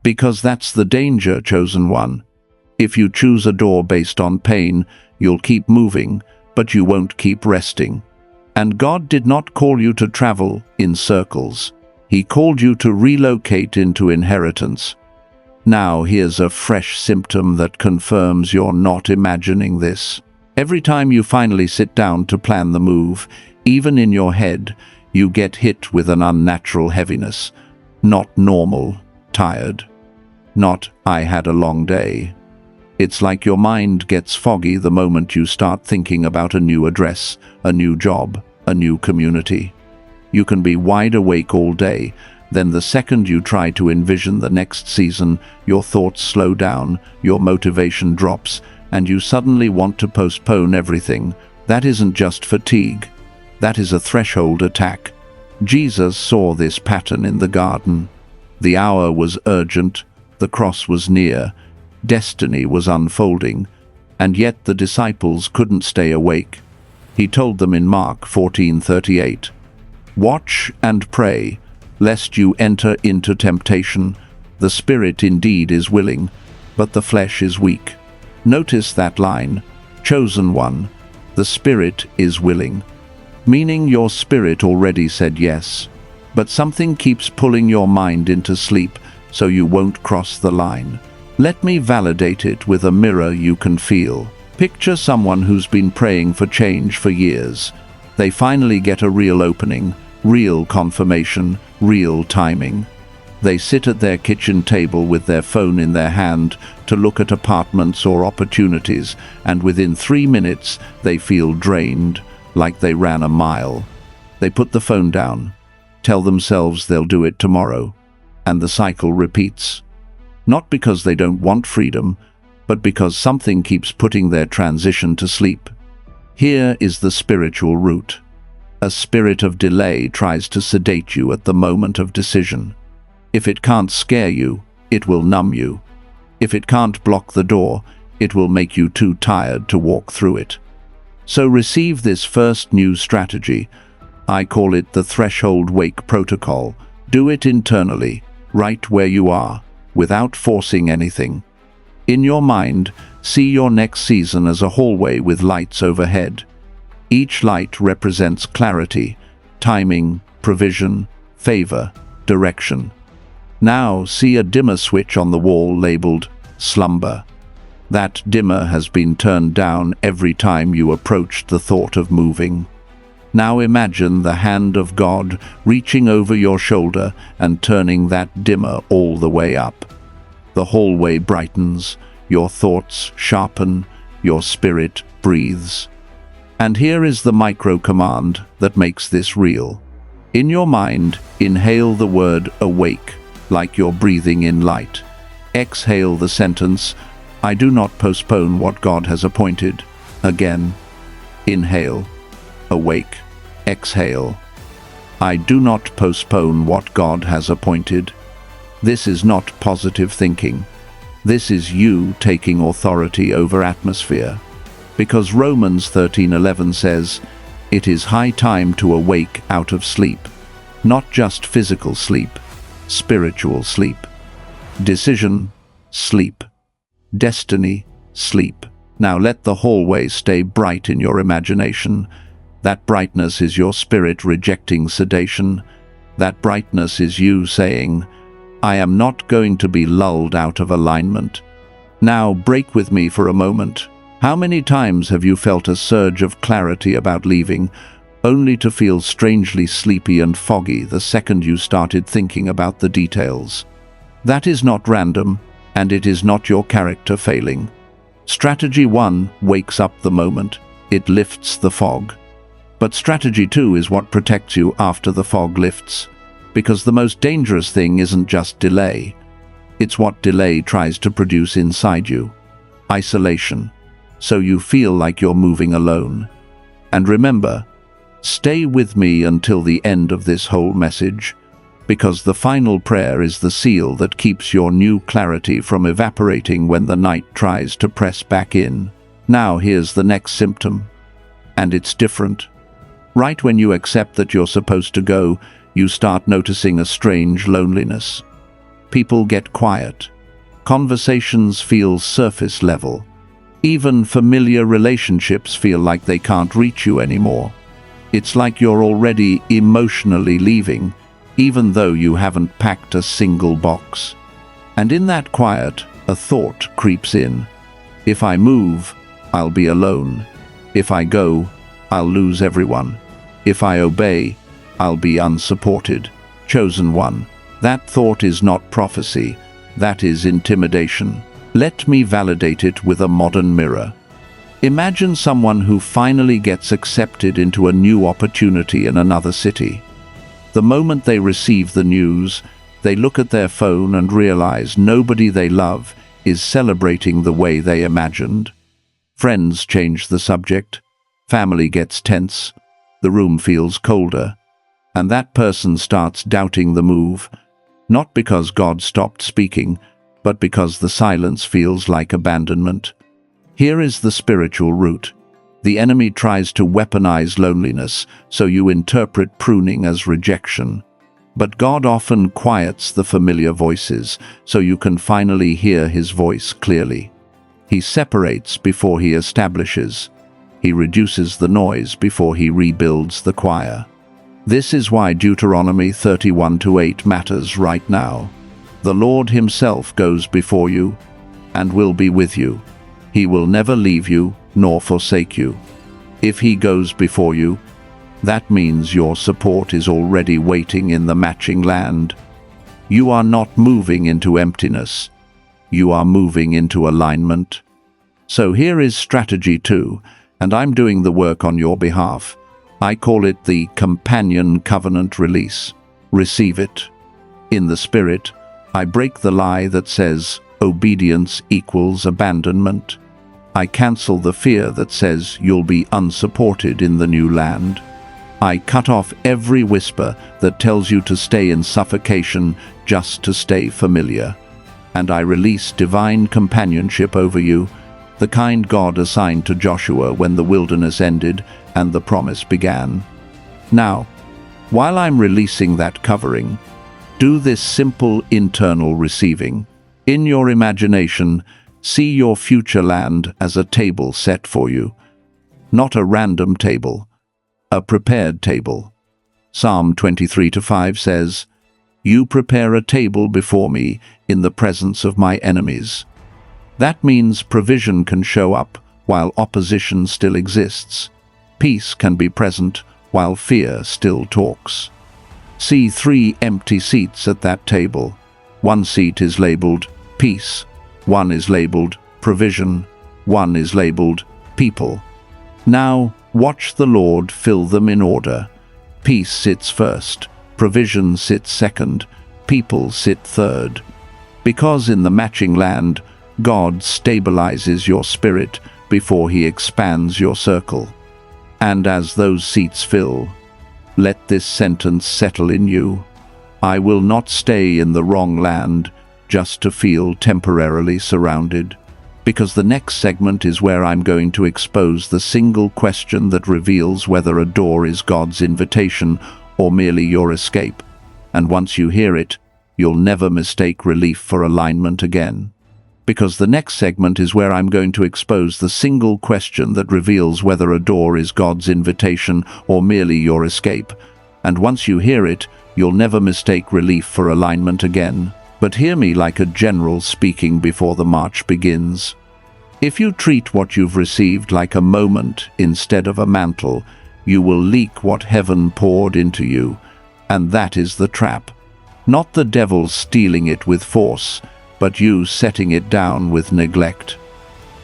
Because that's the danger, chosen one. If you choose a door based on pain, you'll keep moving, but you won't keep resting. And God did not call you to travel in circles. He called you to relocate into inheritance. Now here's a fresh symptom that confirms you're not imagining this. Every time you finally sit down to plan the move, even in your head, you get hit with an unnatural heaviness. Not normal, tired. Not, "I had a long day." It's like your mind gets foggy the moment you start thinking about a new address, a new job, a new community. You can be wide awake all day, then the second you try to envision the next season, your thoughts slow down, your motivation drops, and you suddenly want to postpone everything. That isn't just fatigue. That is a threshold attack. Jesus saw this pattern in the garden. The hour was urgent, the cross was near, destiny was unfolding, and yet the disciples couldn't stay awake. He told them in Mark 14:38, "Watch and pray, lest you enter into temptation. The spirit indeed is willing, but the flesh is weak. Notice that line, chosen one, the spirit is willing, meaning your spirit already said yes, but something keeps pulling your mind into sleep so you won't cross the line. Let me validate it with a mirror you can feel. Picture someone who's been praying for change for years. They finally get a real opening, real confirmation, real timing. They sit at their kitchen table with their phone in their hand to look at apartments or opportunities, and within 3 minutes they feel drained, like they ran a mile. They put the phone down, tell themselves they'll do it tomorrow, and the cycle repeats. Not because they don't want freedom, but because something keeps putting their transition to sleep. Here is the spiritual root. A spirit of delay tries to sedate you at the moment of decision. If it can't scare you, it will numb you. If it can't block the door, it will make you too tired to walk through it. So receive this first new strategy. I call it the threshold wake protocol. Do it internally, right where you are, without forcing anything. In your mind, see your next season as a hallway with lights overhead. Each light represents clarity, timing, provision, favor, direction. Now see a dimmer switch on the wall labeled slumber. That dimmer has been turned down every time you approached the thought of moving. Now imagine the hand of God reaching over your shoulder and turning that dimmer all the way up. The hallway brightens, your thoughts sharpen, your spirit breathes. And here is the micro command that makes this real. In your mind, inhale the word awake, like you're breathing in light. Exhale the sentence, I do not postpone what God has appointed. Again, inhale, awake, exhale. I do not postpone what God has appointed. This is not positive thinking. This is you taking authority over atmosphere. Because Romans 13:11 says, it is high time to awake out of sleep. Not just physical sleep, spiritual sleep. Decision, sleep. Destiny, sleep. Now let the hallway stay bright in your imagination. That brightness is your spirit rejecting sedation. That brightness is you saying, I am not going to be lulled out of alignment. Now break with me for a moment. How many times have you felt a surge of clarity about leaving, only to feel strangely sleepy and foggy the second you started thinking about the details? That is not random, and it is not your character failing. Strategy 1 wakes up the moment. It lifts the fog. But strategy 2 is what protects you after the fog lifts. Because the most dangerous thing isn't just delay. It's what delay tries to produce inside you. Isolation. So you feel like you're moving alone. And remember, stay with me until the end of this whole message, because the final prayer is the seal that keeps your new clarity from evaporating when the night tries to press back in. Now here's the next symptom. And it's different. Right when you accept that you're supposed to go, you start noticing a strange loneliness. People get quiet. Conversations feel surface level. Even familiar relationships feel like they can't reach you anymore. It's like you're already emotionally leaving, even though you haven't packed a single box. And in that quiet, a thought creeps in. If I move, I'll be alone. If I go, I'll lose everyone. If I obey, I'll be unsupported. Chosen one. That thought is not prophecy. That is intimidation. Let me validate it with a modern mirror. Imagine someone who finally gets accepted into a new opportunity in another city. The moment they receive the news, they look at their phone and realize nobody they love is celebrating the way they imagined. Friends change the subject. Family gets tense. The room feels colder. And that person starts doubting the move, not because God stopped speaking, but because the silence feels like abandonment. Here is the spiritual root. The enemy tries to weaponize loneliness, so you interpret pruning as rejection. But God often quiets the familiar voices so you can finally hear his voice clearly. He separates before he establishes. He reduces the noise before he rebuilds the choir. This is why Deuteronomy 31:8 matters right now. The Lord himself goes before you and will be with you. He will never leave you nor forsake you. If he goes before you, that means your support is already waiting in the matching land. You are not moving into emptiness. You are moving into alignment. So here is strategy 2, and I'm doing the work on your behalf. I call it the companion covenant release. Receive it. In the Spirit, I break the lie that says obedience equals abandonment. I cancel the fear that says you'll be unsupported in the new land. I cut off every whisper that tells you to stay in suffocation just to stay familiar. And I release divine companionship over you, the kind God assigned to Joshua when the wilderness ended and the promise began. Now, while I'm releasing that covering, do this simple internal receiving. In your imagination, see your future land as a table set for you. Not a random table, a prepared table. Psalm 23:5 says, "You prepare a table before me in the presence of my enemies." That means provision can show up while opposition still exists. Peace can be present while fear still talks. See 3 empty seats at that table. One seat is labeled peace, one is labeled provision, one is labeled people. Now, watch the Lord fill them in order. Peace sits first, provision sits second, people sit third. Because in the matching land, God stabilizes your spirit before he expands your circle. And as those seats fill, let this sentence settle in you. I will not stay in the wrong land just to feel temporarily surrounded. Because the next segment is where I'm going to expose the single question that reveals whether a door is God's invitation or merely your escape. And once you hear it, you'll never mistake relief for alignment again. Because the next segment is where I'm going to expose the single question that reveals whether a door is God's invitation or merely your escape. And once you hear it, you'll never mistake relief for alignment again. But hear me like a general speaking before the march begins. If you treat what you've received like a moment instead of a mantle, you will leak what heaven poured into you. And that is the trap. Not the devil stealing it with force, but you setting it down with neglect.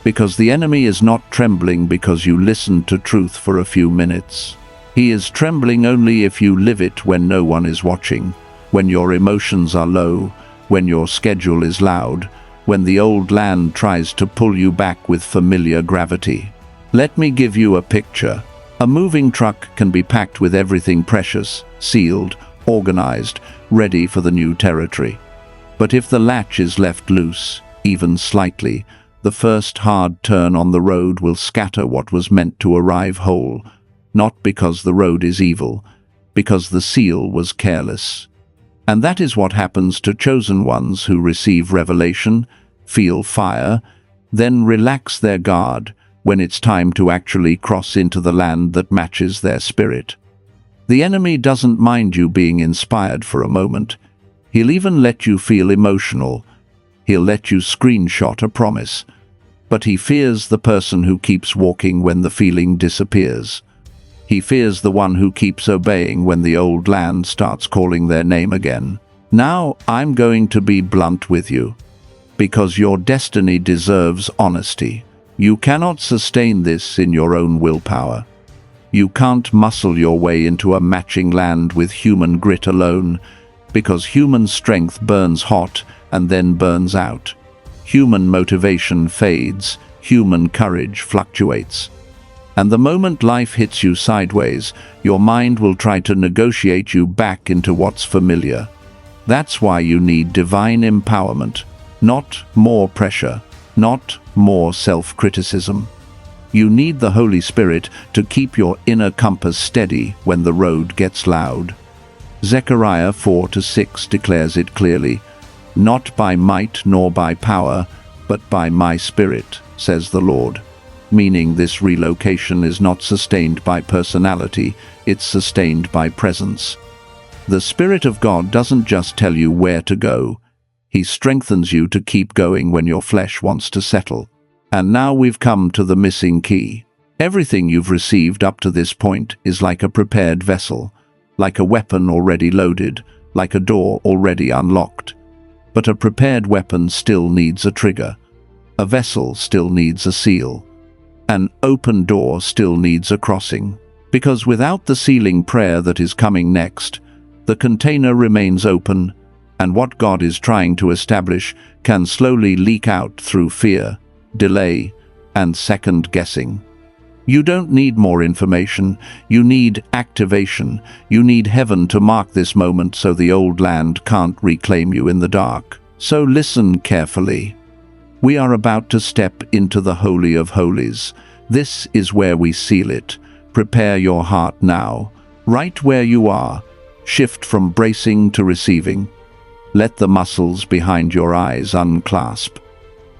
Because the enemy is not trembling because you listened to truth for a few minutes. He is trembling only if you live it when no one is watching, when your emotions are low, when your schedule is loud, when the old land tries to pull you back with familiar gravity. Let me give you a picture. A moving truck can be packed with everything precious, sealed, organized, ready for the new territory. But if the latch is left loose, even slightly, the first hard turn on the road will scatter what was meant to arrive whole, not because the road is evil, because the seal was careless. And that is what happens to chosen ones who receive revelation, feel fire, then relax their guard when it's time to actually cross into the land that matches their spirit. The enemy doesn't mind you being inspired for a moment. He'll even let you feel emotional. He'll let you screenshot a promise. But he fears the person who keeps walking when the feeling disappears. He fears the one who keeps obeying when the old land starts calling their name again. Now, I'm going to be blunt with you. Because your destiny deserves honesty. You cannot sustain this in your own willpower. You can't muscle your way into a matching land with human grit alone, because human strength burns hot and then burns out. Human motivation fades, human courage fluctuates. And the moment life hits you sideways, your mind will try to negotiate you back into what's familiar. That's why you need divine empowerment, not more pressure, not more self-criticism. You need the Holy Spirit to keep your inner compass steady when the road gets loud. Zechariah 4:6 declares it clearly, "Not by might nor by power, but by my Spirit, says the Lord." Meaning this relocation is not sustained by personality, it's sustained by presence. The Spirit of God doesn't just tell you where to go, He strengthens you to keep going when your flesh wants to settle. And now we've come to the missing key. Everything you've received up to this point is like a prepared vessel, like a weapon already loaded, like a door already unlocked. But a prepared weapon still needs a trigger. A vessel still needs a seal. An open door still needs a crossing. Because without the sealing prayer that is coming next, the container remains open, and what God is trying to establish can slowly leak out through fear, delay, and second-guessing. You don't need more information, you need activation. You need heaven to mark this moment so the old land can't reclaim you in the dark. So listen carefully. We are about to step into the Holy of Holies. This is where we seal it. Prepare your heart now. Right where you are, shift from bracing to receiving. Let the muscles behind your eyes unclasp.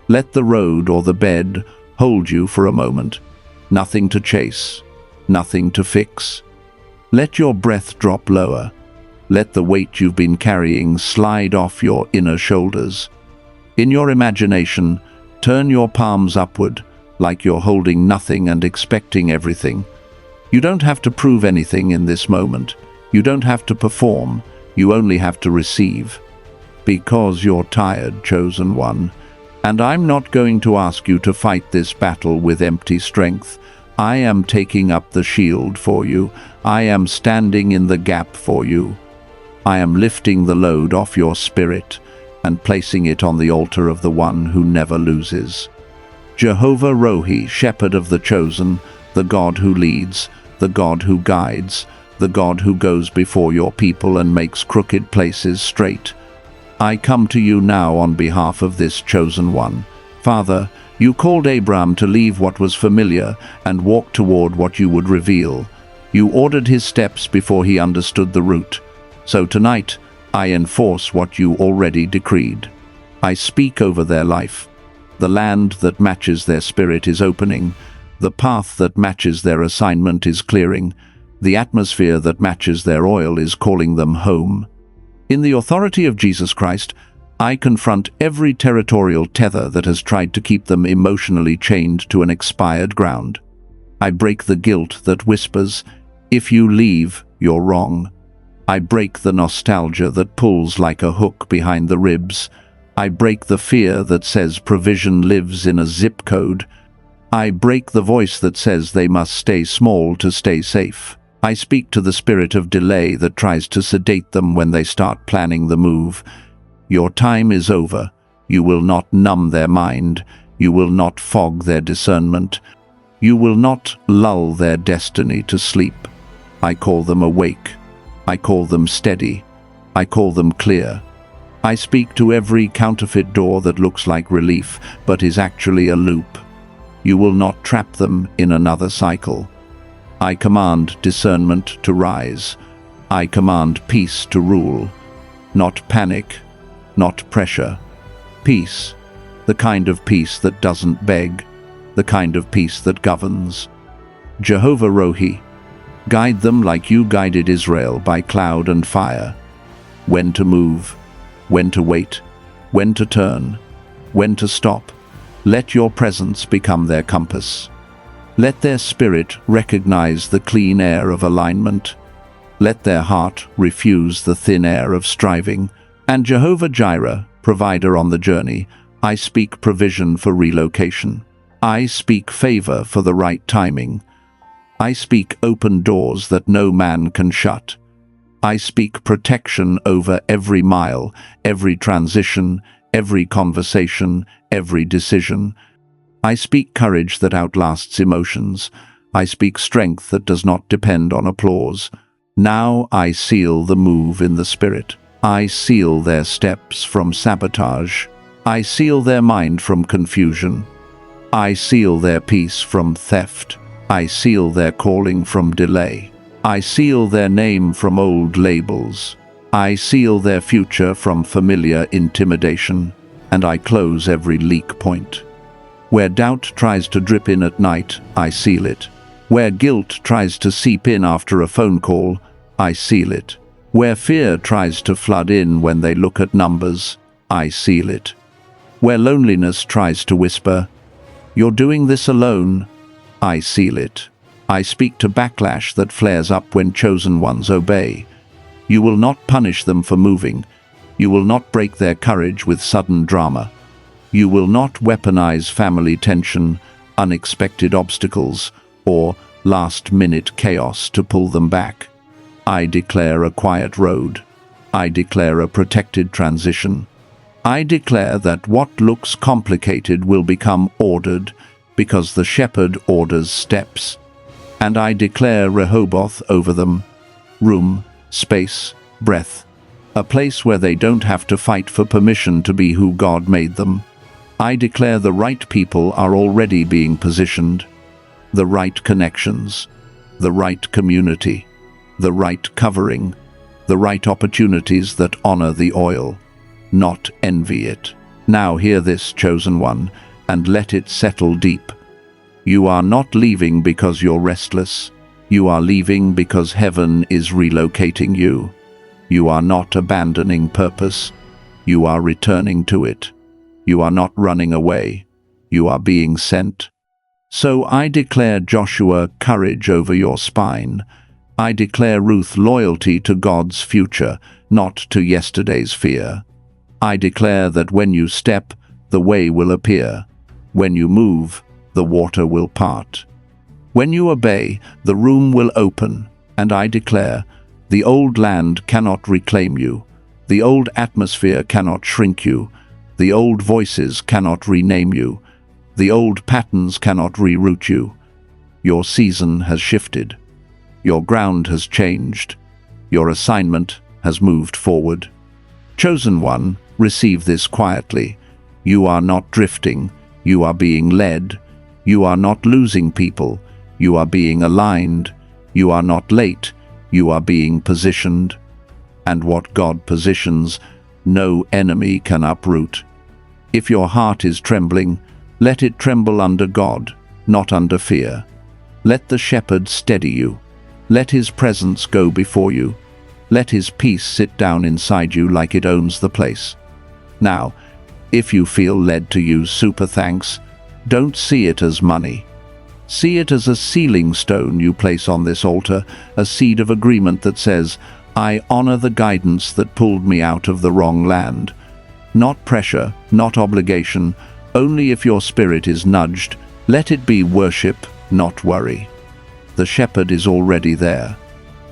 Let the road or the bed hold you for a moment. Nothing to chase, nothing to fix. Let your breath drop lower. Let the weight you've been carrying slide off your inner shoulders. In your imagination, turn your palms upward, like you're holding nothing and expecting everything. You don't have to prove anything in this moment. You don't have to perform. You only have to receive. Because you're tired, chosen one. And I'm not going to ask you to fight this battle with empty strength. I am taking up the shield for you. I am standing in the gap for you. I am lifting the load off your spirit and placing it on the altar of the one who never loses. Jehovah Rohi, shepherd of the chosen, the God who leads, the God who guides, the God who goes before your people and makes crooked places straight. I come to you now on behalf of this chosen one. Father, you called Abraham to leave what was familiar and walk toward what you would reveal. You ordered his steps before he understood the route. So tonight, I enforce what you already decreed. I speak over their life. The land that matches their spirit is opening. The path that matches their assignment is clearing. The atmosphere that matches their oil is calling them home. In the authority of Jesus Christ, I confront every territorial tether that has tried to keep them emotionally chained to an expired ground. I break the guilt that whispers, "If you leave, you're wrong." I break the nostalgia that pulls like a hook behind the ribs. I break the fear that says provision lives in a zip code. I break the voice that says they must stay small to stay safe. I speak to the spirit of delay that tries to sedate them when they start planning the move. Your time is over. You will not numb their mind. You will not fog their discernment. You will not lull their destiny to sleep. I call them awake. I call them steady. I call them clear. I speak to every counterfeit door that looks like relief, but is actually a loop. You will not trap them in another cycle. I command discernment to rise. I command peace to rule. Not panic, not pressure. Peace, the kind of peace that doesn't beg, the kind of peace that governs. Jehovah Rohi, guide them like you guided Israel by cloud and fire. When to move, when to wait, when to turn, when to stop. Let your presence become their compass. Let their spirit recognize the clean air of alignment. Let their heart refuse the thin air of striving. And Jehovah Jireh, provider on the journey, I speak provision for relocation. I speak favor for the right timing. I speak open doors that no man can shut. I speak protection over every mile, every transition, every conversation, every decision. I speak courage that outlasts emotions. I speak strength that does not depend on applause. Now I seal the move in the spirit. I seal their steps from sabotage. I seal their mind from confusion. I seal their peace from theft. I seal their calling from delay. I seal their name from old labels. I seal their future from familiar intimidation, and I close every leak point. Where doubt tries to drip in at night, I seal it. Where guilt tries to seep in after a phone call, I seal it. Where fear tries to flood in when they look at numbers, I seal it. Where loneliness tries to whisper, "You're doing this alone," I seal it. I speak to backlash that flares up when chosen ones obey. You will not punish them for moving. You will not break their courage with sudden drama. You will not weaponize family tension, unexpected obstacles, or last-minute chaos to pull them back. I declare a quiet road. I declare a protected transition. I declare that what looks complicated will become ordered because the shepherd orders steps. And I declare Rehoboth over them, room, space, breath, a place where they don't have to fight for permission to be who God made them. I declare the right people are already being positioned, the right connections, the right community, the right covering, the right opportunities that honor the oil, not envy it. Now hear this, chosen one, and let it settle deep. You are not leaving because you're restless. You are leaving because heaven is relocating you. You are not abandoning purpose. You are returning to it. You are not running away. You are being sent. So I declare Joshua courage over your spine. I declare Ruth loyalty to God's future, not to yesterday's fear. I declare that when you step, the way will appear. When you move, the water will part. When you obey, the room will open, and I declare, the old land cannot reclaim you. The old atmosphere cannot shrink you. The old voices cannot rename you. The old patterns cannot reroute you. Your season has shifted. Your ground has changed. Your assignment has moved forward. Chosen one, receive this quietly. You are not drifting. You are being led. You are not losing people. You are being aligned. You are not late. You are being positioned. And what God positions, no enemy can uproot. If your heart is trembling, let it tremble under God, not under fear. Let the shepherd steady you. Let his presence go before you. Let his peace sit down inside you like it owns the place. Now, if you feel led to use super thanks, don't see it as money. See it as a sealing stone you place on this altar, a seed of agreement that says, I honor the guidance that pulled me out of the wrong land. Not pressure, not obligation, only if your spirit is nudged, let it be worship, not worry. The shepherd is already there,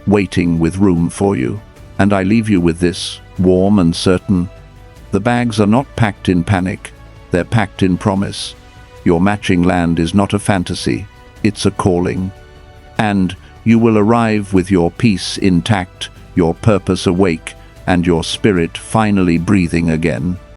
waiting with room for you. And I leave you with this, warm and certain. The bags are not packed in panic, they're packed in promise. Your matching land is not a fantasy, it's a calling. And you will arrive with your peace intact, your purpose awake, and your spirit finally breathing again.